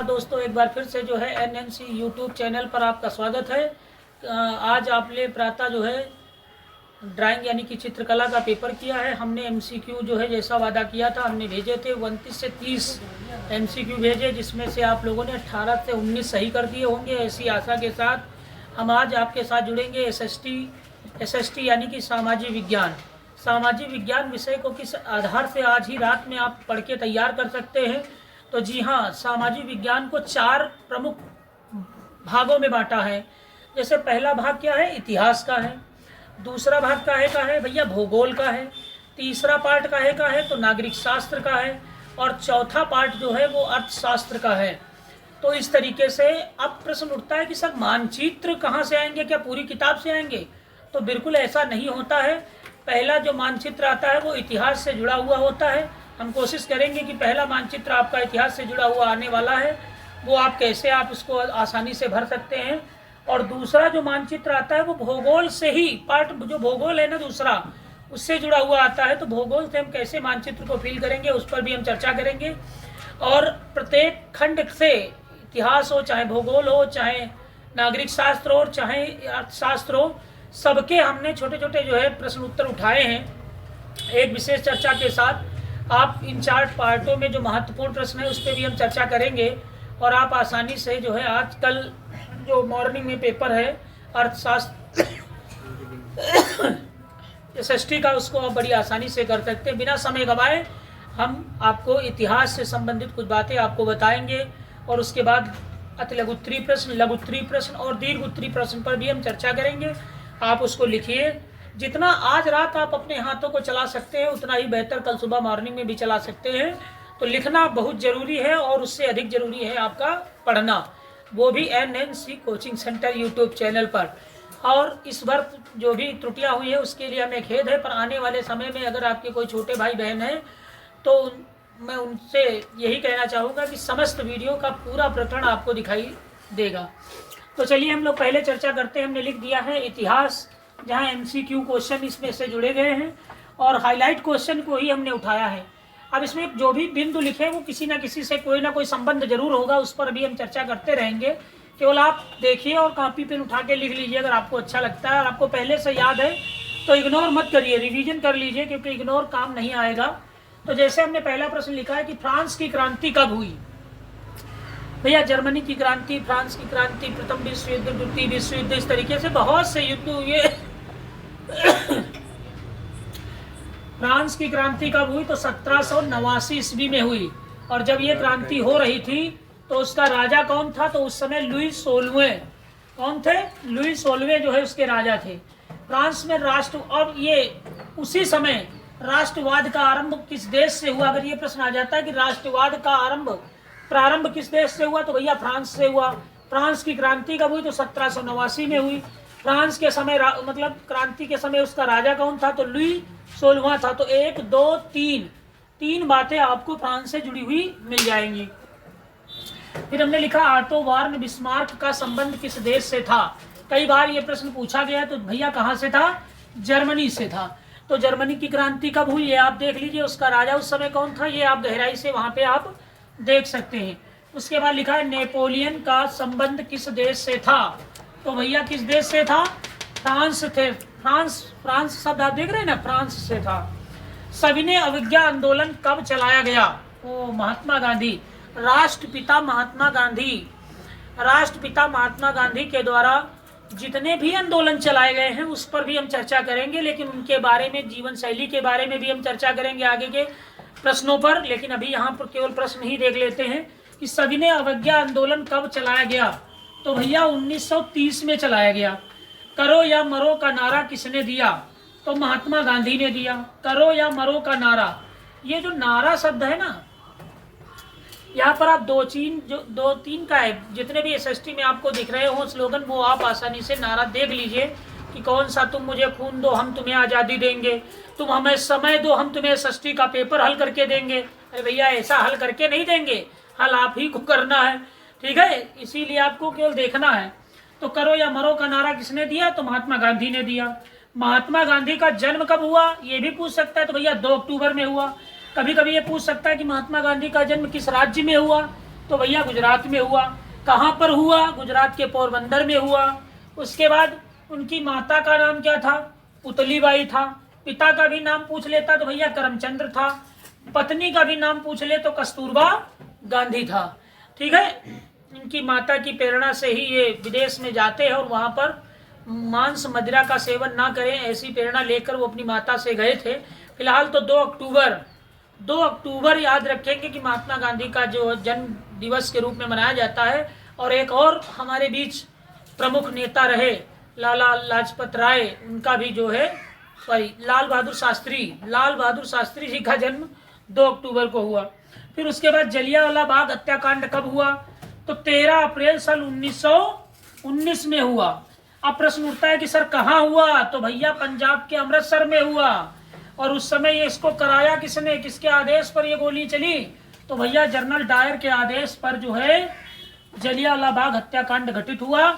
नमस्कार दोस्तों, एक बार फिर से जो है एनएनसी यूट्यूब चैनल पर आपका स्वागत है। आज आपने प्रातः जो है ड्राइंग यानी कि चित्रकला का पेपर किया है। हमने एमसीक्यू जो है जैसा वादा किया था हमने भेजे थे 29 से 30 एमसीक्यू भेजे, जिसमें से आप लोगों ने 18 से 19 सही कर दिए होंगे। ऐसी आशा के साथ हम आज आपके साथ जुड़ेंगे एसएसटी यानी कि सामाजिक विज्ञान विषय को किस आधार से आज ही रात में आप पढ़ के तैयार कर सकते हैं। तो जी हाँ, सामाजिक विज्ञान को 4 प्रमुख भागों में बांटा है। जैसे पहला भाग क्या है, इतिहास का है। दूसरा भाग का है भैया भूगोल का है। तीसरा पार्ट का है तो नागरिक शास्त्र का है। और चौथा पार्ट जो है वो अर्थशास्त्र का है। तो इस तरीके से अब प्रश्न उठता है कि सर मानचित्र कहाँ से आएंगे, क्या पूरी किताब से आएंगे? तो बिल्कुल ऐसा नहीं होता है। पहला जो मानचित्र आता है वो इतिहास से जुड़ा हुआ होता है। हम कोशिश करेंगे कि पहला मानचित्र आपका इतिहास से जुड़ा हुआ आने वाला है, वो आप कैसे आप उसको आसानी से भर सकते हैं। और दूसरा जो मानचित्र आता है वो भूगोल से ही, पार्ट जो भूगोल है ना दूसरा, उससे जुड़ा हुआ आता है। तो भूगोल से हम कैसे मानचित्र को फिल करेंगे उस पर भी हम चर्चा करेंगे। और प्रत्येक खंड से, इतिहास हो चाहे भूगोल हो चाहे नागरिक शास्त्र हो चाहे अर्थशास्त्र हो, सबके हमने छोटे छोटे जो है प्रश्न उत्तर उठाए हैं एक विशेष चर्चा के साथ। आप इन 4 पार्टों में जो महत्वपूर्ण प्रश्न है उस पर भी हम चर्चा करेंगे और आप आसानी से जो है आजकल जो मॉर्निंग में पेपर है अर्थशास्त्र एसएसटी का, उसको आप बड़ी आसानी से कर सकते हैं। बिना समय गंवाए हम आपको इतिहास से संबंधित कुछ बातें आपको बताएंगे और उसके बाद अति लघुत्तरीय प्रश्न, लघुत्तरीय प्रश्न और दीर्घ उत्तरीय प्रश्न पर भी हम चर्चा करेंगे। आप उसको लिखिए। जितना आज रात आप अपने हाथों को चला सकते हैं उतना ही बेहतर कल सुबह मॉर्निंग में भी चला सकते हैं। तो लिखना बहुत ज़रूरी है और उससे अधिक ज़रूरी है आपका पढ़ना, वो भी NNC coaching centre YouTube channel पर। और इस बार जो भी त्रुटियां हुई है उसके लिए हमें खेद है, पर आने वाले समय में अगर आपके कोई छोटे भाई बहन हैं तो मैं उनसे यही कहना चाहूँगा कि समस्त वीडियो का पूरा प्रकरण आपको दिखाई देगा। तो चलिए हम लोग पहले चर्चा करते हैं। हमने लिख दिया है इतिहास, जहाँ एमसीक्यू क्वेश्चन इसमें से जुड़े गए हैं और हाईलाइट क्वेश्चन को ही हमने उठाया है। अब इसमें जो भी बिंदु लिखे वो किसी ना किसी से कोई ना कोई संबंध जरूर होगा, उस पर भी हम चर्चा करते रहेंगे। केवल आप देखिए और कॉपी पेन उठा के लिख लीजिए अगर आपको अच्छा लगता है। और आपको पहले से याद है तो इग्नोर मत करिए, रिवीजन कर लीजिए, क्योंकि इग्नोर काम नहीं आएगा। तो जैसे हमने पहला प्रश्न लिखा है कि फ्रांस की क्रांति कब हुई। भैया जर्मनी की क्रांति, फ्रांस की क्रांति, प्रथम विश्व युद्ध, द्वितीय विश्व युद्ध, इस तरीके से बहुत से युद्ध हुए। फ्रांस की क्रांति कब हुई तो 1789 ईस्वी में हुई। और जब ये क्रांति हो रही थी तो उसका राजा कौन था, तो उस समय लुई 16वें, कौन थे, लुई 16वें जो है उसके राजा थे। फ्रांस में राष्ट्र, और ये उसी समय राष्ट्रवाद का आरंभ किस देश से हुआ। अगर ये प्रश्न आ जाता है कि राष्ट्रवाद का प्रारंभ किस देश से हुआ, तो भैया फ्रांस से हुआ। फ्रांस की क्रांति कब हुई तो 1789 में हुई। फ्रांस के समय मतलब क्रांति के समय उसका राजा कौन था, तो लुई 16वां था। तो 1 2 3 बातें आपको फ्रांस से जुड़ी हुई मिल जाएंगी। फिर हमने लिखा ऑटो वॉन बिस्मार्क का संबंध किस देश से था। कई बार ये प्रश्न पूछा गया, तो भैया कहाँ से था, जर्मनी से था। तो जर्मनी की क्रांति कब हुई ये आप देख लीजिए, उसका राजा उस समय कौन था, ये आप गहराई से वहां पे आप देख सकते हैं। उसके बाद लिखा है नेपोलियन का संबंध किस देश से था। तो भैया किस देश से था, फ्रांस थे। फ्रांस शब्द आप देख रहे हैं ना, फ्रांस से था। सविनय अवज्ञा आंदोलन कब चलाया गया, ओ महात्मा गांधी, राष्ट्रपिता महात्मा गांधी के द्वारा जितने भी आंदोलन चलाए गए हैं उस पर भी हम चर्चा करेंगे। लेकिन उनके बारे में, जीवन शैली के बारे में भी हम चर्चा करेंगे आगे के प्रश्नों पर। लेकिन अभी यहाँ पर केवल प्रश्न ही देख लेते हैं कि सविनय अवज्ञा आंदोलन कब चलाया गया। तो भैया 1930 में चलाया गया। करो या मरो का नारा किसने दिया, तो महात्मा गांधी ने दिया। करो या मरो का नारा, ये जो नारा शब्द है ना, यहाँ पर आप 2-3 का है, जितने भी एसएसटी में आपको दिख रहे हो स्लोगन, वो आप आसानी से नारा देख लीजिए कि कौन सा। तुम मुझे खून दो हम तुम्हें आज़ादी देंगे, तुम हमें समय दो हम तुम्हें एसएसटी का पेपर हल करके देंगे। अरे भैया ऐसा हल करके नहीं देंगे, हल आप ही को करना है, ठीक है, इसीलिए आपको केवल देखना है। तो करो या मरो का नारा किसने दिया, तो महात्मा गांधी ने दिया। महात्मा गांधी का जन्म कब हुआ ये भी पूछ सकता है, तो भैया 2 अक्टूबर में हुआ। कभी कभी ये पूछ सकता है कि महात्मा गांधी का जन्म किस राज्य में हुआ, तो भैया गुजरात में हुआ। कहाँ पर हुआ? गुजरात के पोरबंदर में हुआ। उसके बाद उनकी माता का नाम क्या था? पुतलीबाई था। पिता का भी नाम पूछ लेता तो भैया करमचंद्र था। पत्नी का भी नाम पूछ ले तो कस्तूरबा गांधी था। ठीक है, इनकी माता की प्रेरणा से ही ये विदेश में जाते हैं और वहां पर मांस मदिरा का सेवन ना करें, ऐसी प्रेरणा लेकर वो अपनी माता से गए थे। फिलहाल तो 2 अक्टूबर याद रखेंगे कि महात्मा गांधी का जो जन्म दिवस के रूप में मनाया जाता है। और एक और हमारे बीच प्रमुख नेता रहे लाला लाजपत राय, उनका भी जो है लाल बहादुर शास्त्री जी का जन्म 2 अक्टूबर को हुआ। फिर उसके बाद जलियांवाला बाग हत्याकांड कब हुआ? तो 13 अप्रैल साल 1919 में हुआ। अब प्रश्न उठता है कि सर कहाँ हुआ? तो भैया पंजाब के अमृतसर में हुआ। और उस समय ये इसको कराया किसने, किसके आदेश पर ये गोली चली? तो भैया जनरल डायर के आदेश पर जो है जलियांवाला बाग हत्याकांड घटित हुआ।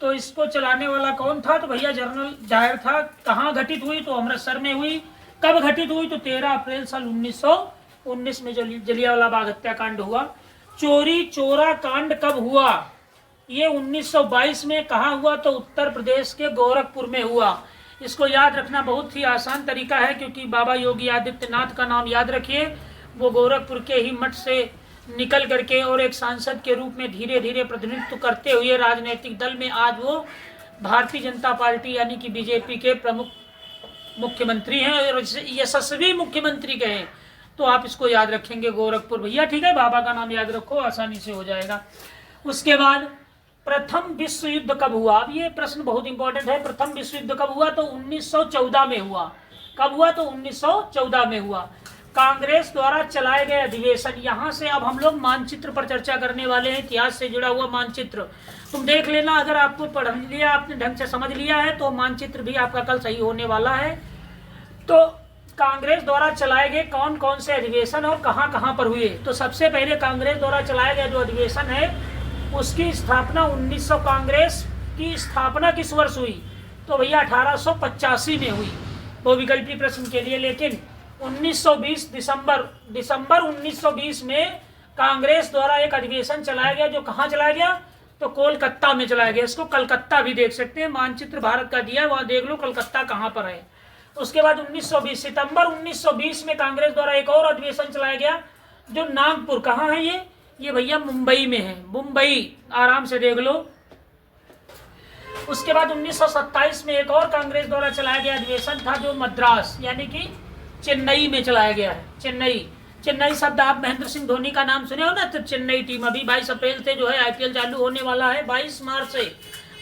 तो इसको चलाने वाला कौन था? तो भैया जनरल डायर था। कहाँ घटित हुई? तो अमृतसर में हुई। कब घटित हुई? तो 13 अप्रैल साल 1919 में जलियांवाला बाग हत्याकांड हुआ। चोरी चोरा कांड कब हुआ? ये 1922 में। कहाँ हुआ? तो उत्तर प्रदेश के गोरखपुर में हुआ। इसको याद रखना बहुत ही आसान तरीका है, क्योंकि बाबा योगी आदित्यनाथ का नाम याद रखिए। वो गोरखपुर के ही मठ से निकल करके और एक सांसद के रूप में धीरे धीरे प्रतिनिधित्व करते हुए राजनीतिक दल में आज वो भारतीय जनता पार्टी यानी कि बीजेपी के प्रमुख मुख्यमंत्री हैं और यशस्वी मुख्यमंत्री कहे तो आप इसको याद रखेंगे गोरखपुर भैया। ठीक है, बाबा का नाम याद रखो, आसानी से हो जाएगा। उसके बाद प्रथम विश्व युद्ध कब हुआ? अब ये प्रश्न बहुत इंपॉर्टेंट है। प्रथम विश्व युद्ध कब हुआ? तो 1914 में हुआ। कब हुआ? तो 1914 में हुआ। कांग्रेस द्वारा चलाए गए अधिवेशन, यहाँ से अब हम लोग मानचित्र पर चर्चा करने वाले हैं, इतिहास से जुड़ा हुआ मानचित्र। तुम देख लेना, अगर आपको पढ़ लिया, आपने ढंग से समझ लिया है तो मानचित्र भी आपका कल सही होने वाला है। तो कांग्रेस द्वारा चलाए गए कौन कौन से अधिवेशन और कहाँ कहाँ पर हुए? तो सबसे पहले कांग्रेस द्वारा चलाया गया जो अधिवेशन है उसकी स्थापना 1900, कांग्रेस की स्थापना किस वर्ष हुई? तो भैया 1885 में हुई, वो विकल्पी प्रश्न के लिए। लेकिन 1920 दिसंबर 1920 में कांग्रेस द्वारा एक अधिवेशन चलाया गया, जो कहाँ चलाया गया? तो कोलकाता में चलाया गया। इसको कलकत्ता भी देख सकते हैं, मानचित्र भारत का दिया है, वहां देख लो कलकत्ता कहाँ पर है। उसके बाद 1920 सितंबर 1920 में कांग्रेस द्वारा एक और अधिवेशन चलाया गया, जो नागपुर, कहाँ है ये भैया मुंबई में है, मुंबई, आराम से देख लो। उसके बाद 1927 में एक और कांग्रेस द्वारा चलाया गया अधिवेशन था, जो मद्रास यानी कि चेन्नई में चलाया गया है। चेन्नई शब्द आप महेंद्र सिंह धोनी का नाम सुने हो ना, तो चेन्नई टीम अभी 22 अप्रैल से जो है आईपीएल चालू होने वाला है, 22 मार्च से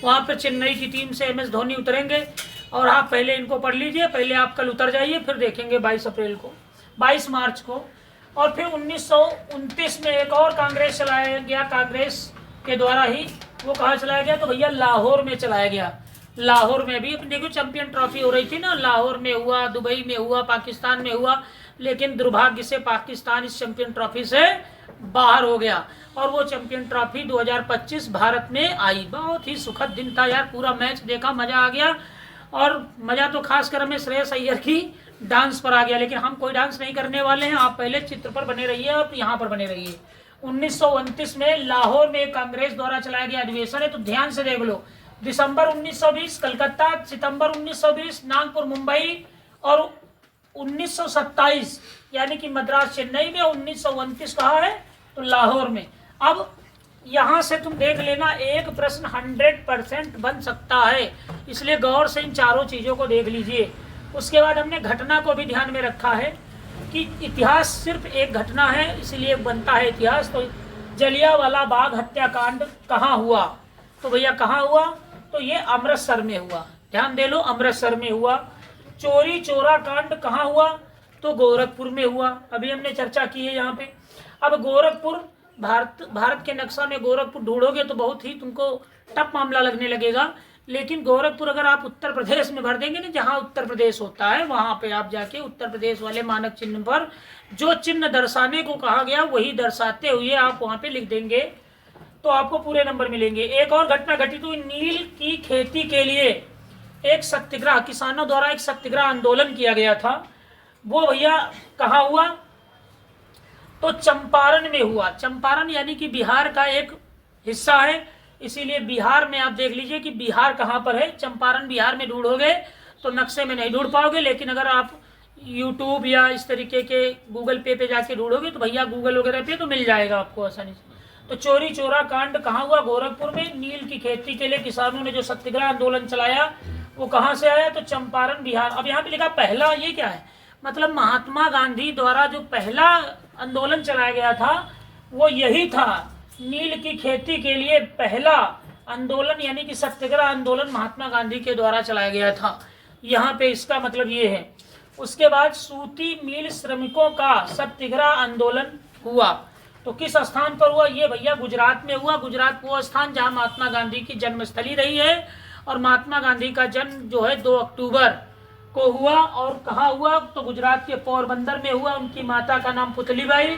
वहां पर चेन्नई की टीम से एमएस धोनी उतरेंगे। और आप पहले इनको पढ़ लीजिए, पहले आप कल उतर जाइए, फिर देखेंगे 22 मार्च को। और फिर 1929 में एक और कांग्रेस चलाया गया, कांग्रेस के द्वारा ही, वो कहाँ चलाया गया? तो भैया लाहौर में चलाया गया। लाहौर में भी देखो चैंपियन ट्रॉफी हो रही थी ना, लाहौर में हुआ, दुबई में हुआ, पाकिस्तान में हुआ, लेकिन दुर्भाग्य से पाकिस्तान इस चैंपियन ट्रॉफी से बाहर हो गया। और वो चैंपियन ट्रॉफी 2025 भारत में आई। बहुत ही सुखद दिन था यार, पूरा मैच देखा, मजा आ गया। और मजा तो खासकर हमें श्रेयस अय्यर की डांस पर आ गया, लेकिन हम कोई डांस नहीं करने वाले हैं। आप पहले चित्र पर बने रहिए और यहाँ पर बने रहिए। 1929 में लाहौर में कांग्रेस द्वारा चलाया गया अधिवेशन है, तो ध्यान से देख लो। दिसंबर 1920 कलकत्ता, सितंबर 1920 नागपुर मुंबई, और 1927 यानी कि मद्रास चेन्नई में, 1929 कहाँ है? तो लाहौर में। अब यहां से तुम देख लेना, एक प्रश्न 100% बन सकता है, इसलिए गौर से इन चारों चीजों को देख लीजिए। उसके बाद हमने घटना को भी ध्यान में रखा है कि इतिहास सिर्फ एक घटना है, इसलिए बनता है इतिहास। तो जलियांवाला बाग हत्याकांड कहाँ हुआ? तो भैया कहाँ हुआ? तो ये अमृतसर में हुआ, ध्यान दे लो, अमृतसर में हुआ। चोरी चोरा कांड कहाँ हुआ? तो गोरखपुर में हुआ, अभी हमने चर्चा की है यहाँ पे। अब गोरखपुर, भारत के नक्शा में गोरखपुर ढूंढोगे तो बहुत ही तुमको टफ मामला लगने लगेगा, लेकिन गोरखपुर अगर आप उत्तर प्रदेश में भर देंगे ना, जहाँ उत्तर प्रदेश होता है वहां पे आप जाके उत्तर प्रदेश वाले मानक चिन्ह पर जो चिन्ह दर्शाने को कहा गया वही दर्शाते हुए आप वहां पे लिख देंगे तो आपको पूरे नंबर मिलेंगे। एक और घटना घटित हुई, नील की खेती के लिए एक सत्याग्रह, किसानों द्वारा एक सत्याग्रह आंदोलन किया गया था, वो भैया कहाँ हुआ? तो चंपारण में हुआ। चंपारण यानी कि बिहार का एक हिस्सा है, इसीलिए बिहार में आप देख लीजिए कि बिहार कहाँ पर है। चंपारण बिहार में ढूंढोगे तो नक्शे में नहीं ढूंढ पाओगे, लेकिन अगर आप यूट्यूब या इस तरीके के गूगल पे जाके ढूंढोगे तो भैया गूगल वगैरह पे तो मिल जाएगा आपको आसानी से। तो चोरी चोरा कांड कहाँ हुआ? गोरखपुर में। नील की खेती के लिए किसानों ने जो सत्याग्रह आंदोलन चलाया वो कहाँ से आया? तो चंपारण बिहार। अब यहाँ पे लिखा पहला, ये क्या है? मतलब महात्मा गांधी द्वारा जो पहला आंदोलन चलाया गया था वो यही था। नील की खेती के लिए पहला आंदोलन यानी कि सत्याग्रह आंदोलन महात्मा गांधी के द्वारा चलाया गया था। यहाँ पे इसका मतलब ये है। उसके बाद सूती मिल श्रमिकों का सत्याग्रह आंदोलन हुआ। तो किस स्थान पर हुआ? ये भैया गुजरात में हुआ। गुजरात वो स्थान जहाँ महात्मा गांधी की जन्मस्थली रही है, और महात्मा गांधी का जन्म जो है 2 अक्टूबर को हुआ। और कहाँ हुआ? तो गुजरात के पोरबंदर में हुआ। उनकी माता का नाम पुतलीबाई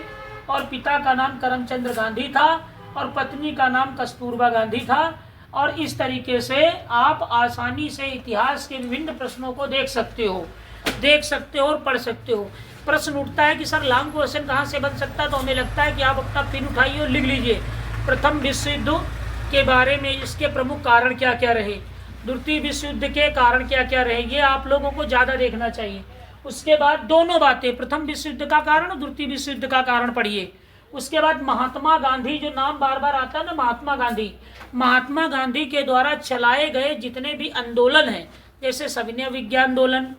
और पिता का नाम करमचंद गांधी था और पत्नी का नाम कस्तूरबा गांधी था। और इस तरीके से आप आसानी से इतिहास के विभिन्न प्रश्नों को देख सकते हो और पढ़ सकते हो। प्रश्न उठता है कि सर लॉन्ग क्वेश्चन कहाँ से बन सकता है, तो हमें लगता है कि आप अपना पेन उठाइए और लिख लीजिए प्रथम विश्व युद्ध के बारे में, इसके प्रमुख कारण क्या क्या रहे, द्वितीय विश्व युद्ध के कारण क्या क्या रहे, ये आप लोगों को ज़्यादा देखना चाहिए। उसके बाद दोनों बातें, प्रथम विश्व युद्ध का कारण और द्वितीय विश्व युद्ध का कारण पढ़िए। उसके बाद महात्मा गांधी, जो नाम बार बार आता है ना, महात्मा गांधी के द्वारा चलाए गए जितने भी आंदोलन हैं, जैसे सविनय विज्ञान आंदोलन,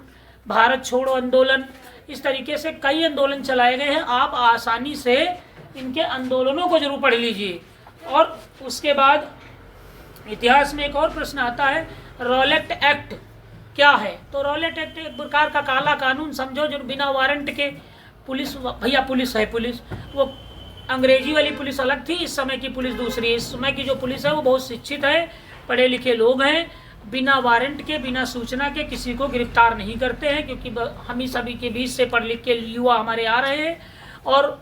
भारत छोड़ो आंदोलन, इस तरीके से कई आंदोलन चलाए गए हैं। आप आसानी से इनके आंदोलनों को जरूर पढ़ लीजिए। और उसके बाद इतिहास में एक और प्रश्न आता है, रॉलेट एक्ट क्या है? तो रॉलेट एक्ट एक प्रकार का काला कानून समझो, जो बिना वारंट के पुलिस, भैया पुलिस है, पुलिस वो अंग्रेजी वाली पुलिस अलग थी, इस समय की पुलिस दूसरी है। इस समय की जो पुलिस है वो बहुत शिक्षित है, पढ़े लिखे लोग हैं, बिना वारंट के, बिना सूचना के किसी को गिरफ्तार नहीं करते हैं, क्योंकि हम ही सभी के बीच से पढ़ लिख के युवा हमारे आ रहे हैं। और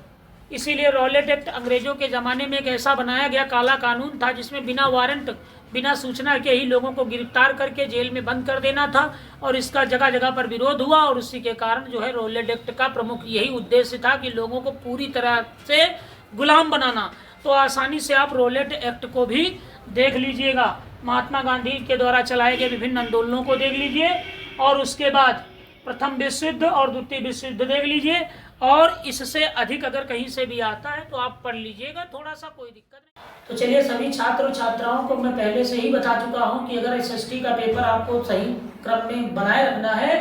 इसीलिए रॉलेट एक्ट अंग्रेजों के ज़माने में एक ऐसा बनाया गया काला कानून था जिसमें बिना वारंट, बिना सूचना के ही लोगों को गिरफ्तार करके जेल में बंद कर देना था। और इसका जगह जगह पर विरोध हुआ, और उसी के कारण जो है रॉलेट एक्ट का प्रमुख यही उद्देश्य था कि लोगों को पूरी तरह से गुलाम बनाना। तो आसानी से आप रॉलेट एक्ट को भी देख लीजिएगा। महात्मा गांधी के द्वारा चलाए गए विभिन्न आंदोलनों को देख लीजिए, और उसके बाद प्रथम विश्व युद्ध और द्वितीय विश्व युद्ध देख लीजिए। और इससे अधिक अगर कहीं से भी आता है तो आप पढ़ लीजिएगा, थोड़ा सा कोई दिक्कत नहीं। तो चलिए, सभी छात्र और छात्राओं को मैं पहले से ही बता चुका हूं कि अगर एसएसटी का पेपर आपको सही क्रम में बनाए रखना है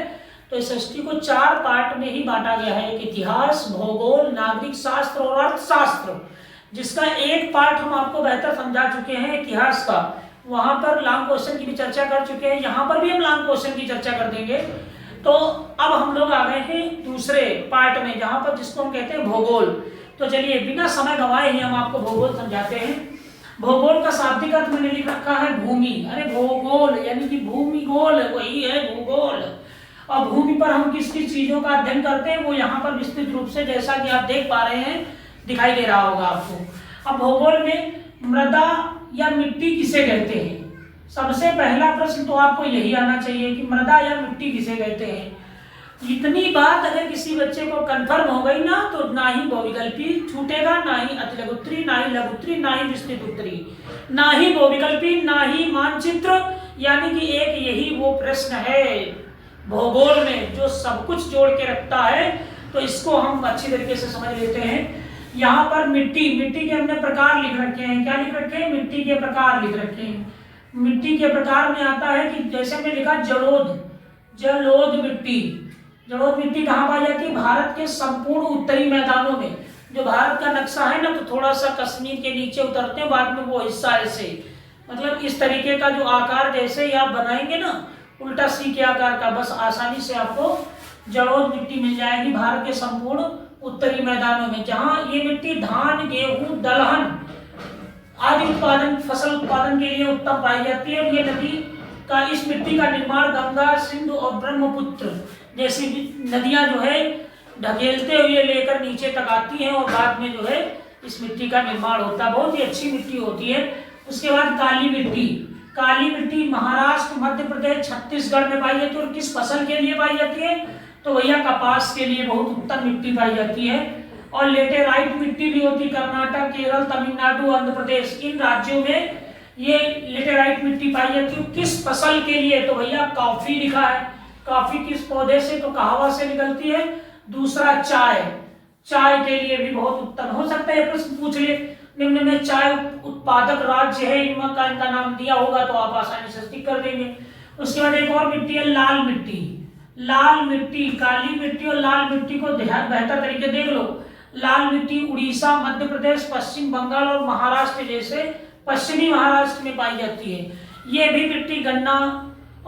तो एसएसटी को 4 पार्ट में ही बांटा गया है, एक इतिहास, भूगोल, नागरिक शास्त्र और अर्थशास्त्र, जिसका एक पार्ट हम आपको बेहतर समझा चुके हैं इतिहास का। वहां पर लॉन्ग क्वेश्चन की भी चर्चा कर चुके हैं, यहाँ पर भी हम लॉन्ग क्वेश्चन की चर्चा कर देंगे। तो अब हम लोग आ गए हैं दूसरे पार्ट में, जहां पर जिसको हम कहते हैं भूगोल। तो चलिए, बिना समय गंवाए ही हम आपको भूगोल समझाते हैं। भूगोल का शाब्दिक अर्थ मैंने लिख रखा है भूमि। अरे भूगोल यानी कि भूमि गोल, वही है भूगोल। और भूमि पर हम किस किस चीजों का अध्ययन करते हैं वो यहाँ पर विस्तृत रूप से, जैसा कि आप देख पा रहे हैं, दिखाई दे रहा होगा आपको। अब भूगोल में मृदा या मिट्टी किसे कहते हैं? सबसे पहला प्रश्न तो आपको यही आना चाहिए कि मृदा या मिट्टी किसे कहते हैं। इतनी बात अगर किसी बच्चे को कंफर्म हो गई ना, तो ना ही बहुविकल्पी छूटेगा, ना ही अतिलघुत्तरी, ना ही लघुत्तरी, ना ही विस्तृत उत्तरी, ना ही बहुविकल्पी, ना ही मानचित्र। यानी कि एक यही वो प्रश्न है भूगोल में जो सब कुछ जोड़ के रखता है। तो इसको हम अच्छी तरीके से समझ लेते हैं। यहाँ पर मिट्टी के हमने प्रकार लिख रखे हैं। क्या लिख रखे हैं? मिट्टी के प्रकार लिख रखे हैं। मिट्टी के प्रकार में आता है कि जैसे हमने लिखा जलोढ़ मिट्टी। जलोढ़ मिट्टी कहाँ पाई जाती है? भारत के संपूर्ण उत्तरी मैदानों में। जो भारत का नक्शा है ना, तो थोड़ा सा कश्मीर के नीचे उतरते हैं, बाद में वो हिस्सा ऐसे, मतलब इस तरीके का जो आकार जैसे ही आप बनाएंगे ना, उल्टा सी के आकार का, बस आसानी से आपको जलोढ़ मिट्टी मिल जाएगी भारत के संपूर्ण उत्तरी मैदानों में, जहाँ ये मिट्टी धान, गेहूं, दलहन आदि उत्पादन, फसल उत्पादन के लिए उत्तम पाई जाती है। और ये नदी का, इस मिट्टी का निर्माण गंगा, सिंधु और ब्रह्मपुत्र जैसी नदियां जो है ढकेलते हुए लेकर नीचे तक आती हैं, और बाद में जो है इस मिट्टी का निर्माण होता है। बहुत ही अच्छी मिट्टी होती है। उसके बाद काली मिट्टी महाराष्ट्र, मध्य प्रदेश, छत्तीसगढ़ में पाई जाती है। और किस फसल के लिए पाई जाती है? तो भैया कपास के लिए बहुत उत्तम मिट्टी पाई जाती है। और लेटेराइट मिट्टी भी होती है। कर्नाटक, केरल, तमिलनाडु, आंध्र प्रदेश, इन राज्यों में ये लेटेराइट मिट्टी पाई जाती है। किस फसल के लिए? तो भैया कॉफी लिखा है। कॉफी किस पौधे से? तो कहवा से निकलती है। दूसरा चाय, चाय के लिए भी बहुत उत्तम। हो सकता है प्रश्न पूछ ले निम्न में चाय उत्पादक राज्य है, इनका नाम दिया होगा तो आप आसानी से टिक कर देंगे। उसके बाद एक और मिट्टी है लाल मिट्टी। लाल मिट्टी, काली मिट्टी और लाल मिट्टी को बेहतर तरीके देख लो। लाल मिट्टी उड़ीसा, मध्य प्रदेश, पश्चिम बंगाल और महाराष्ट्र जैसे पश्चिमी महाराष्ट्र में पाई जाती है। ये भी मिट्टी गन्ना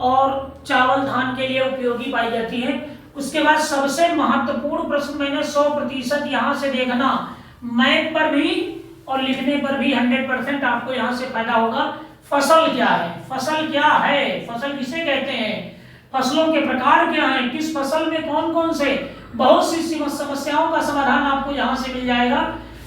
और चावल, धान के लिए उपयोगी पाई जाती है। उसके बाद सबसे महत्वपूर्ण प्रश्न मैंने 100% यहाँ से देखना, मैप पर भी और लिखने पर भी 100% आपको यहाँ से फायदा होगा। फसल क्या है? फसल क्या है? फसल किसे कहते हैं? फसलों के प्रकार क्या हैं? किस फसल में कौन कौन से, बहुत सी समस्याओं का समाधान आपको यहाँ से मिल जाएगा।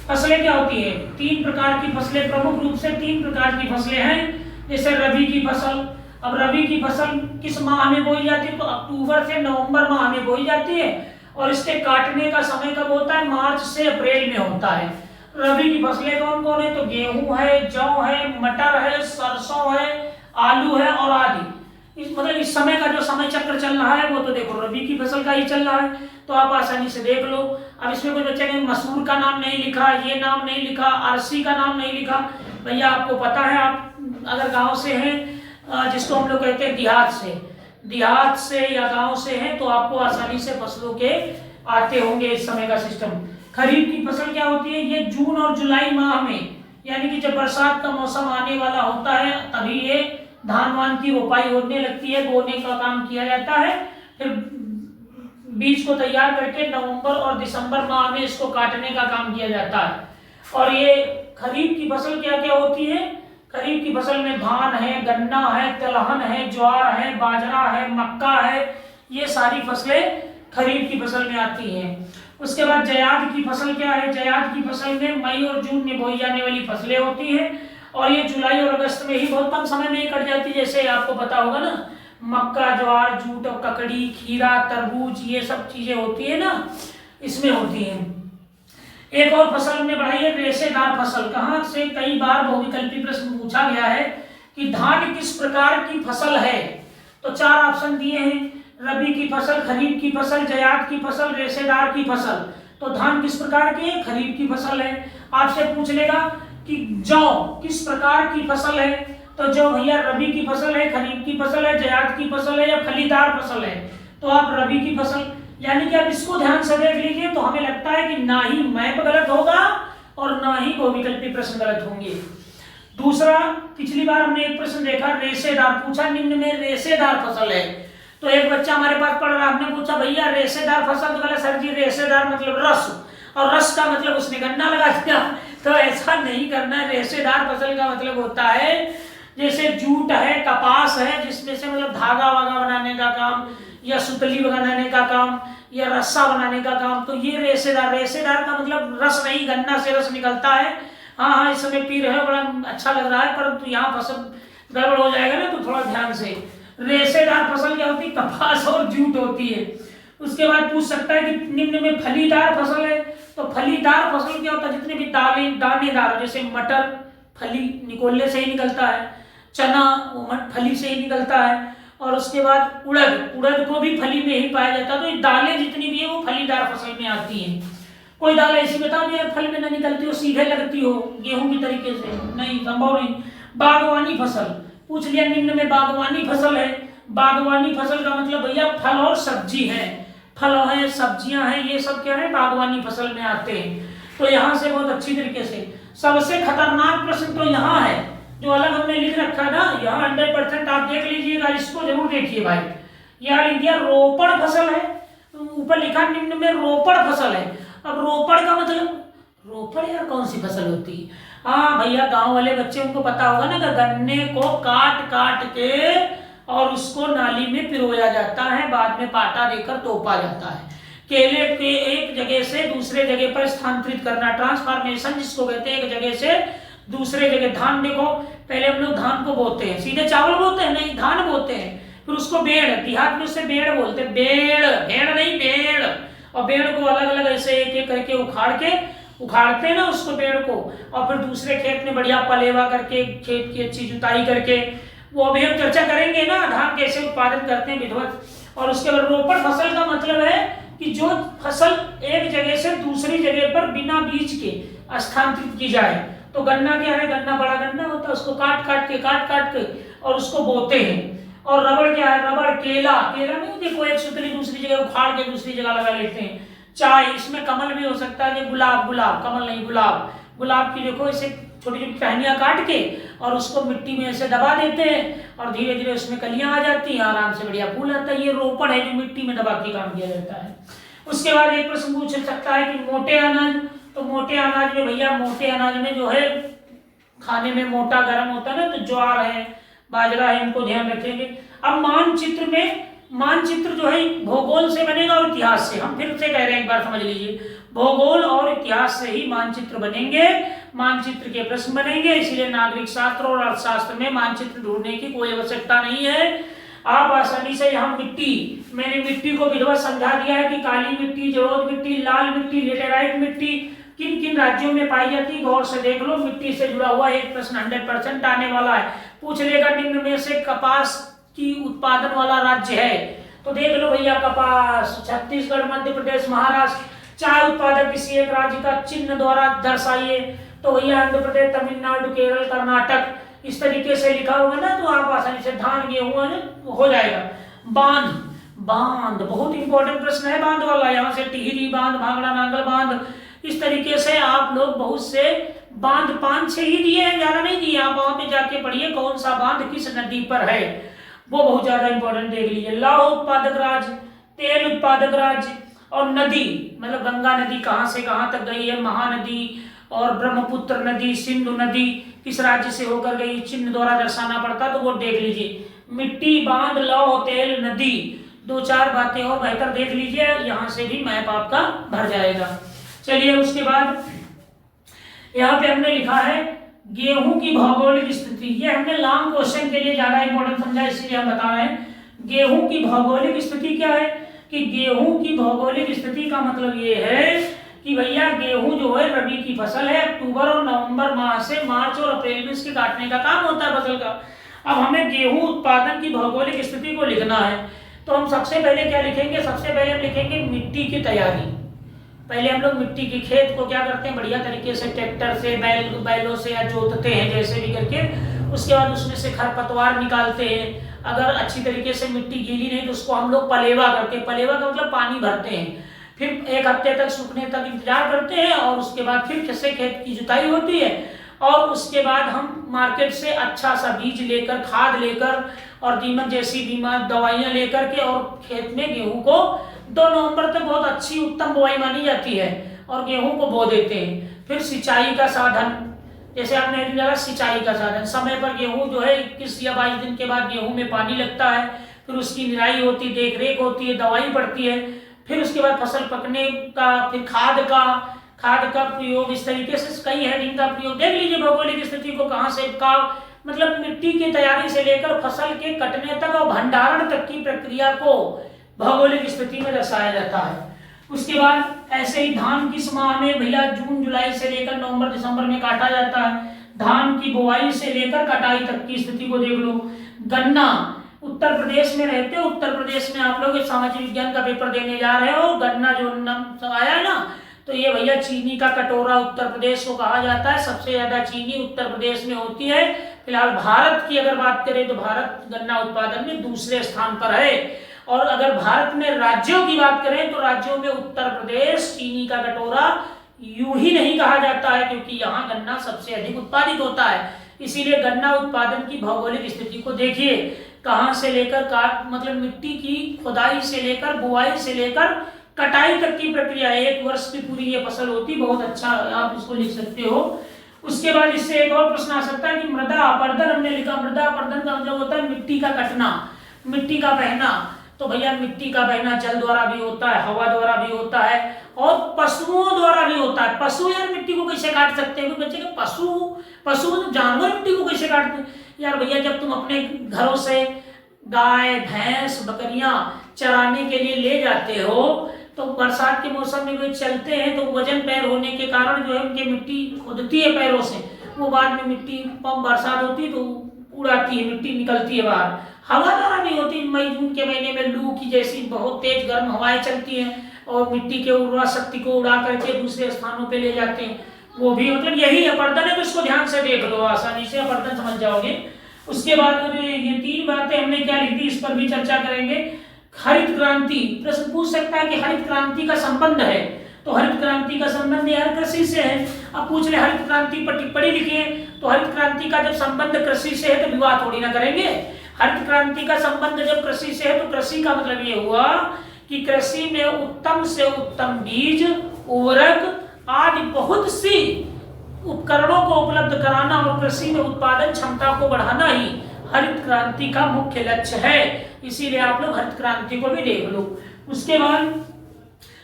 फसलें क्या होती है? 3 प्रकार की फसलें, प्रमुख रूप से 3 प्रकार की फसलें हैं। जैसे रबी की फसल। अब रबी की फसल किस माह में बोई जाती है? तो अक्टूबर से नवंबर माह में बोई जाती है और इसके काटने का समय कब होता है? मार्च से अप्रैल में होता है। रबी की फसलें कौन कौन है? तो गेहूं है, जौ है, मटर है, सरसों है, आलू है और आदि। मतलब इस समय का जो समय चक्र चल रहा है वो तो देखो रबी की फसल का ही चल रहा है, तो आप आसानी से देख लो। अब इसमें कोई बच्चे ने मसूर का नाम नहीं लिखा, ये नाम नहीं लिखा, अरसी का नाम नहीं लिखा। भैया आपको पता है, आप अगर गांव से हैं, जिसको हम लोग कहते हैं देहात से या गांव से हैं, तो आपको आसानी से फसलों के आते होंगे इस समय का सिस्टम। खरीफ की फसल क्या होती है? ये जून और जुलाई माह में, यानी कि जब बरसात का मौसम आने वाला होता है तभी ये धान वान की रोपाई होने लगती है, बोने का काम किया जाता है। फिर बीज को तैयार करके नवंबर और दिसंबर माह में इसको काटने का काम किया जाता है। और ये खरीफ की फसल क्या क्या होती है? खरीफ की फसल में धान है, गन्ना है, तिलहन है, ज्वार है, बाजरा है, मक्का है, ये सारी फसलें खरीफ की फसल में आती हैं। उसके बाद जयाद की फसल क्या है? जयाद की फसल में मई और जून में बोई जाने वाली फसलें होती हैं और ये जुलाई और अगस्त में ही बहुत कम समय में ही कट जाती है। जैसे आपको पता होगा ना, मक्का, ज्वार, जूट और ककड़ी, खीरा, तरबूज, ये सब चीजें होती है ना, इसमें होती हैं। एक और फसल हमने बढ़ाई है रेशेदार फसल। कहाँ से कई बार बहुविकल्पी प्रश्न पूछा गया है कि धान किस प्रकार की फसल है? तो 4 ऑप्शन दिए हैं, रबी की फसल, खरीफ की फसल, जयाद की फसल, रेशेदार की फसल। तो धान किस प्रकार की है? खरीफ की फसल है। आपसे पूछ लेगा कि जौ किस प्रकार की फसल है? तो जौ भैया रबी की फसल है, खरीफ की फसल है, जयाद की फसल है या फलीदार फसल है? तो आप रबी की फसल, यानी कि आप इसको ध्यान से देख लीजिए तो हमें लगता है कि ना ही मैप गलत होगा और ना ही बहुविकल्पी प्रश्न गलत होंगे। दूसरा, पिछली बार हमने एक प्रश्न देखा रेशेदार पूछा, निम्न में रेशेदार फसल है। तो एक बच्चा हमारे पास पढ़ रहा, आपने पूछा भैया रेशेदार फसल, तो बोला सर जी रेशेदार मतलब रस, और रस का मतलब उसने गन्ना लगा दिया। तो ऐसा नहीं करना है। रेशेदार फसल का मतलब होता है जैसे जूट है, कपास है, जिसमें से मतलब धागा वागा बनाने का काम या सुतली बनाने का काम या रस्सा बनाने का काम, तो ये रेशेदार का मतलब रस नहीं, गन्ना से रस निकलता है। हाँ, इस समय पी रहे हो, बड़ा अच्छा लग रहा है, परंतु यहाँ फसल गड़बड़ हो जाएगा ना, तो थोड़ा ध्यान से। रेशेदार फसल क्या होती है? कपास और जूट होती है। उसके बाद पूछ सकता है कि निम्न में फलीदार फसल है। तो फलीदार फसल क्या होता है? जितने भी दानेदार, जैसे मटर फली निकोलने से ही निकलता है, चना फली से ही निकलता है, और उसके बाद उड़द को भी फली में ही पाया जाता है। तो ये दालें जितनी भी है वो फलीदार फसल में आती हैं। कोई दाल ऐसी बता दो फल में न निकलती हो, सीधे लगती हो गेहूं की तरीके से, नहीं, संभव नहीं। बागवानी फसल पूछ लिया, निम्न में बागवानी फसल है। बागवानी फसल का मतलब भैया फल और सब्जी है, फल है, सब्जियां हैं, ये सब क्या है? बागवानी फसल में आते हैं। तो यहाँ से बहुत अच्छी तरीके से सबसे खतरनाक प्रश्न तो यहाँ है, जो अलग हमने लिख रखा है ना, यहाँ 100% आप देख लीजिएगा, इसको जरूर देखिए भाई। यहाँ लिख दिया रोपड़ फसल है, ऊपर लिखा निम्न में रोपड़ फसल है। अब रोपड़ का मतलब, रोपड़ यार कौन सी फसल होती है? हाँ भैया, गांव वाले बच्चे उनको पता होगा ना कि गन्ने को काट काट के और उसको नाली में पिरोया जाता है, बाद में पाटा देकर तोपा जाता है। केले के एक जगह से दूसरे जगह पर स्थानांतरित करना, ट्रांसफॉर्मेशन जिसको कहते हैं, एक जगह से दूसरे जगह। धान देखो, पहले हम लोग धान को बोते हैं, सीधे चावल बोते हैं नहीं, धान बोते हैं, फिर उसको बेड़, देहात में उससे बेड़ बोलते हैं, बेड़, भेड़ नहीं बेड़, और पेड़ को अलग अलग ऐसे एक एक करके उखाड़ते हैं ना उसको पेड़ को, और फिर दूसरे खेत में बढ़िया पलेवा करके खेत की अच्छी जुताई करके, वो अभी हम चर्चा करेंगे ना धान कैसे उत्पादन करते हैं विधिवत। और उसके बाद रोपण फसल का मतलब है कि जो फसल एक जगह से दूसरी जगह पर बिना बीज के स्थानांतरित की जाए। तो गन्ना क्या है, गन्ना बड़ा गन्ना होता है, उसको काट काट के और उसको बोते हैं। और रबड़ क्या है, रबड़ केला नहीं, देखो एक सूतली दूसरी जगह उखाड़ के दूसरी जगह लगा लेते हैं। चाय, इसमें कमल भी हो सकता है, गुलाब कमल नहीं गुलाब की देखो इसे छोटी छोटी टहनियां काट के और उसको मिट्टी में ऐसे दबा देते हैं और धीरे धीरे उसमें कलियां आ जाती हैं, आराम से बढ़िया फूल आता है। ये रोपण है जो मिट्टी में दबा के काम किया जाता है। उसके बाद एक प्रश्न पूछ सकता है कि मोटे अनाज, तो मोटे अनाज में भैया, मोटे अनाज में जो है खाने में मोटा गर्म होता है ना, तो ज्वार है, बाजरा है, इनको ध्यान रखेंगे। अब मानचित्र जो है भूगोल से बनेगा और इतिहास से। हम फिर से कह रहे हैं, एक बार समझ लीजिए, भूगोल और इतिहास से ही मानचित्र बनेंगे, मानचित्र के प्रश्न बनेंगे। इसलिए नागरिक शास्त्र और अर्थशास्त्र में मानचित्र ढूंढने की कोई आवश्यकता नहीं है। आप आसानी से यहाँ मैंने मिट्टी को विधिवत समझा दिया है कि काली मिट्टी, जलोढ़ मिट्टी, लाल मिट्टी, लेटेराइट मिट्टी किन किन राज्यों में पाई जाती है, गौर से देख लो। मिट्टी से जुड़ा हुआ एक प्रश्न 100% आने वाला है, पूछ लेगा निम्न में से कपास की उत्पादन वाला राज्य है, तो देख लो भैया, कपास छत्तीसगढ़, मध्य प्रदेश, महाराष्ट्र। चाय उत्पादक किसी एक राज्य का चिन्ह द्वारा दर्शाइए, तो भैया आंध्र प्रदेश, तमिलनाडु, केरल, कर्नाटक, इस तरीके से लिखा होगा ना तो आप आसानी से धान गेहूं हो जाएगा। बांध बहुत इंपॉर्टेंट प्रश्न है, बांध वाला, यहाँ से टिहरी बांध, भांगड़ा नांगल बांध, इस तरीके से आप लोग बहुत से बांध 5-6 ही दिए हैं, ज्यादा नहीं दिए। आप वहां पे जाके पढ़िए कौन सा बांध किस नदी पर है, वो बहुत ज्यादा इंपॉर्टेंट देख लीजिए। लौह उत्पादक राज्य, तेल उत्पादक राज्य, और नदी मतलब गंगा नदी कहां से कहां तक गई है, महानदी और ब्रह्मपुत्र नदी, सिंधु नदी किस राज्य से होकर गई, चिन्ह द्वारा दर्शाना पड़ता, तो वो देख लीजिए। मिट्टी, बांध, लौह, तेल, नदी, 2-4 बातें और बेहतर देख लीजिए, यहां से भी मैप आपका भर जाएगा। चलिए उसके बाद यहाँ पे हमने लिखा है गेहूं की भौगोलिक स्थिति। ये हमने लॉन्ग क्वेश्चन के लिए ज्यादा इंपॉर्टेंट समझा, इसलिए हम बता रहे हैं। गेहूं की भौगोलिक स्थिति क्या है कि गेहूं की भौगोलिक स्थिति का मतलब ये है कि भैया गेहूं जो है रबी की फसल है, अक्टूबर और नवंबर माह से मार्च और अप्रैल में इसके काटने का काम होता है फसल का। अब हमें गेहूं उत्पादन की भौगोलिक स्थिति को लिखना है, तो हम सबसे पहले क्या लिखेंगे, सबसे पहले हम लिखेंगे मिट्टी की तैयारी। पहले हम लोग मिट्टी के खेत को क्या करते हैं, बढ़िया तरीके से ट्रैक्टर से, बैलों से या जोतते हैं जैसे भी करके। उसके बाद उसमें से खरपतवार निकालते हैं। अगर अच्छी तरीके से मिट्टी गीली नहीं तो उसको हम लोग पलेवा करते हैं। पलेवा का मतलब पानी भरते हैं, फिर 1 हफ्ते तक सूखने तक इंतजार करते हैं और उसके बाद फिर से खेत की जुताई होती है। और उसके बाद हम मार्केट से अच्छा सा बीज लेकर, खाद लेकर और दीमक जैसी बीमार दवाइयां लेकर के और खेत में गेहूं को 2 नवंबर तक बहुत अच्छी उत्तम बुआई मानी जाती है और गेहूं को बो देते हैं। फिर सिंचाई का साधन, जैसे आपने डाला सिंचाई का साधन, समय पर गेहूं जो है 21 या 22 दिन के बाद गेहूं में पानी लगता है, फिर उसकी निराई होती, देख रेख होती है, दवाई पड़ती है। फिर उसके बाद फसल पकने का, फिर खाद का प्रयोग, इस तरीके से कई है जिनका प्रयोग। देख लीजिए भौगोलिक स्थिति को कहाँ से का मतलब मिट्टी की तैयारी से लेकर फसल के कटने तक और भंडारण तक की प्रक्रिया को भौगोलिक स्थिति में दर्शाया जाता है। उसके बाद ऐसे ही धान किस माह में भैया, जून जुलाई से लेकर नवंबर दिसंबर में काटा जाता है। धान की बुआई से लेकर कटाई तक की स्थिति को देख लो। गन्ना, उत्तर प्रदेश में रहते हो, उत्तर प्रदेश में आप लोग सामाजिक विज्ञान का पेपर देने जा रहे हो, गन्ना जो नाम आया है ना, तो ये भैया चीनी का कटोरा उत्तर प्रदेश को कहा जाता है। सबसे ज्यादा चीनी उत्तर प्रदेश में होती है। फिलहाल भारत की अगर बात करें तो भारत गन्ना उत्पादन में दूसरे स्थान पर है। और अगर भारत में राज्यों की बात करें तो राज्यों में उत्तर प्रदेश चीनी का कटोरा यूं ही नहीं कहा जाता है, क्योंकि यहाँ गन्ना सबसे अधिक उत्पादित होता है। इसीलिए गन्ना उत्पादन की भौगोलिक स्थिति को देखिए, कहां से लेकर मतलब मिट्टी की खुदाई से लेकर बुआई से लेकर कटाई तक की प्रक्रिया, 1 वर्ष की पूरी ये फसल होती। बहुत अच्छा आप इसको लिख सकते हो। उसके बाद इससे एक और प्रश्न आ सकता है कि मृदा अपरदन हमने लिखा। मृदा अपरदन का मतलब होता है मिट्टी का कटना, मिट्टी का बहना। तो भैया मिट्टी का बहना जल द्वारा भी होता है, हवा द्वारा भी होता है और पशुओं द्वारा भी होता है। पशु यार मिट्टी को कैसे काट सकते हैं, बच्चे के पशु जानवर मिट्टी को कैसे काटते हैं यार। भैया जब तुम अपने घरों से गाय, भैंस, बकरियां चराने के लिए ले जाते हो तो बरसात के मौसम में वे चलते हैं तो वजन पैर होने के कारण जो है उनकी मिट्टी खुदती है पैरों से, वो बाद में मिट्टी पंप बरसात होती है तो उड़ाती है, मिट्टी निकलती है बाहर। हवा द्वारा भी होती है, मई जून के महीने में लू की जैसी बहुत तेज गर्म हवाएं चलती हैं और मिट्टी के उर्वरा शक्ति को उड़ा करके दूसरे स्थानों पे ले जाते हैं, वो भी मतलब यही अपर्दन है। तो इसको ध्यान से देख लो, आसानी से अपर्दन समझ जाओगे। उसके बाद ये 3 बातें हमने क्या लिख दी, इस पर भी चर्चा करेंगे। हरित क्रांति, प्रश्न पूछ सकता है कि हरित क्रांति का संबंध है, तो हरित क्रांति का संबंध यार कृषि से है। अब पूछ ले हरित क्रांति पर टिप्पणी लिखिए, तो हरित क्रांति का जब संबंध कृषि से है तो विवाह थोड़ी ना करेंगे। हरित क्रांति का संबंध जब कृषि से है तो कृषि का मतलब ये हुआ कि कृषि में उत्तम से उत्तम बीज, उर्वरक आदि बहुत सी उपकरणों को उपलब्ध कराना और कृषि में उत्पादन क्षमता को बढ़ाना ही हरित क्रांति का मुख्य लक्ष्य है। इसीलिए आप लोग हरित क्रांति को भी देख लो। उसके बाद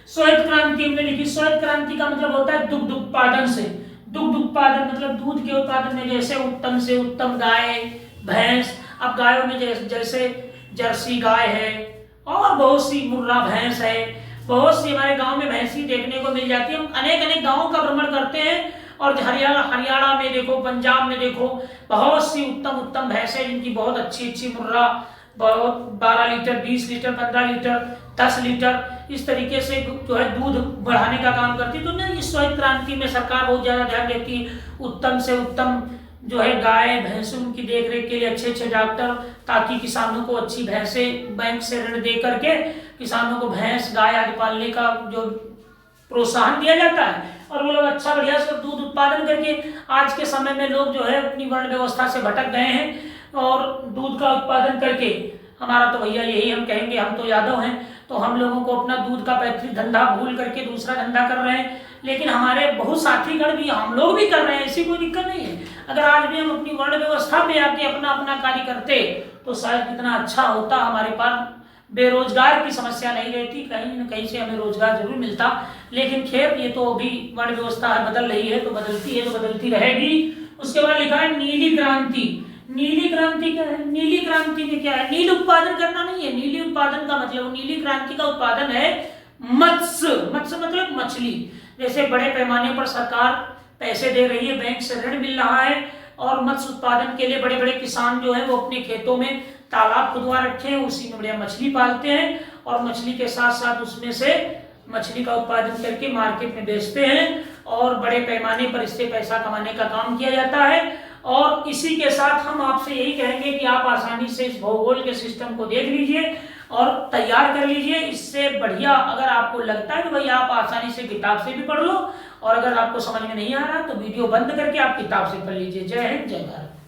श्वेत क्रांति हमने लिखी। श्वेत क्रांति का मतलब होता है दुग्ध उत्पादन से। दुग्ध उत्पादन मतलब दूध के उत्पादन में जैसे उत्तम से उत्तम गाय, भैंस। अब गायों में जैसे जर्सी गाय है और बहुत सी मुर्रा भैंस है, बहुत सी हमारे गांव में भैंसी देखने को मिल जाती है। हम अनेक अनेक गांवों का भ्रमण करते हैं और हरियाणा में देखो, पंजाब में देखो, बहुत सी उत्तम उत्तम भैंसें जिनकी बहुत अच्छी अच्छी मुर्रा, बहुत 12 लीटर, 20 लीटर, 15 लीटर, 10 लीटर इस तरीके से जो है दूध बढ़ाने का काम करती है। तो ना इस श्वेत क्रांति में सरकार बहुत ज्यादा ध्यान देती है, उत्तम से उत्तम जो है गाय भैंसों की देखरेख के लिए अच्छे अच्छे डॉक्टर, ताकि किसानों को अच्छी भैंसें बैंक से ऋण दे करके किसानों को भैंस गाय आदि पालने का जो प्रोत्साहन दिया जाता है और वो लोग अच्छा बढ़िया से दूध उत्पादन करके। आज के समय में लोग जो है अपनी वर्ण व्यवस्था से भटक गए हैं और दूध का उत्पादन करके, हमारा तो भैया यही हम कहेंगे, हम तो यादव हैं, तो हम लोगों को अपना दूध का पैतृक धंधा भूल करके दूसरा धंधा कर रहे हैं। लेकिन हमारे बहुत साथीगण भी, हम लोग भी कर रहे हैं, ऐसी कोई दिक्कत नहीं है। अगर आज भी हम अपनी वर्ण व्यवस्था पे आके अपना अपना कार्य करते तो शायद कितना अच्छा होता, हमारे पास बेरोजगार की समस्या नहीं रहती, कहीं न कहीं से हमें रोजगार जरूर मिलता। लेकिन खैर ये तो अभी वर्ण व्यवस्था बदल रही है, तो बदलती है तो बदलती रहेगी। उसके बाद लिखा है नीली क्रांति। नीली क्रांति क्या है? नीली क्रांति में क्या है? नील उत्पादन करना नहीं है। नीली उत्पादन का मतलब, नीली क्रांति का उत्पादन है मत्स्य। मत्स्य मतलब मछली। जैसे बड़े पैमाने पर सरकार पैसे दे रही है, बैंक से ऋण मिल रहा है और मत्स्य उत्पादन के लिए बड़े बड़े किसान जो है वो अपने खेतों में तालाब खुदवा रखे हैं, उसी में बढ़िया मछली पालते हैं और मछली के साथ साथ उसमें से मछली का उत्पादन करके मार्केट में बेचते हैं और बड़े पैमाने पर इससे पैसा कमाने का काम किया जाता है। और इसी के साथ हम आपसे यही कहेंगे कि आप आसानी से इस भूगोल के सिस्टम को देख लीजिए और तैयार कर लीजिए। इससे बढ़िया अगर आपको लगता है तो भाई आप आसानी से किताब से भी पढ़ लो, और अगर आपको समझ में नहीं आ रहा तो वीडियो बंद करके आप किताब से पढ़ लीजिए। जय हिंद, जय भारत।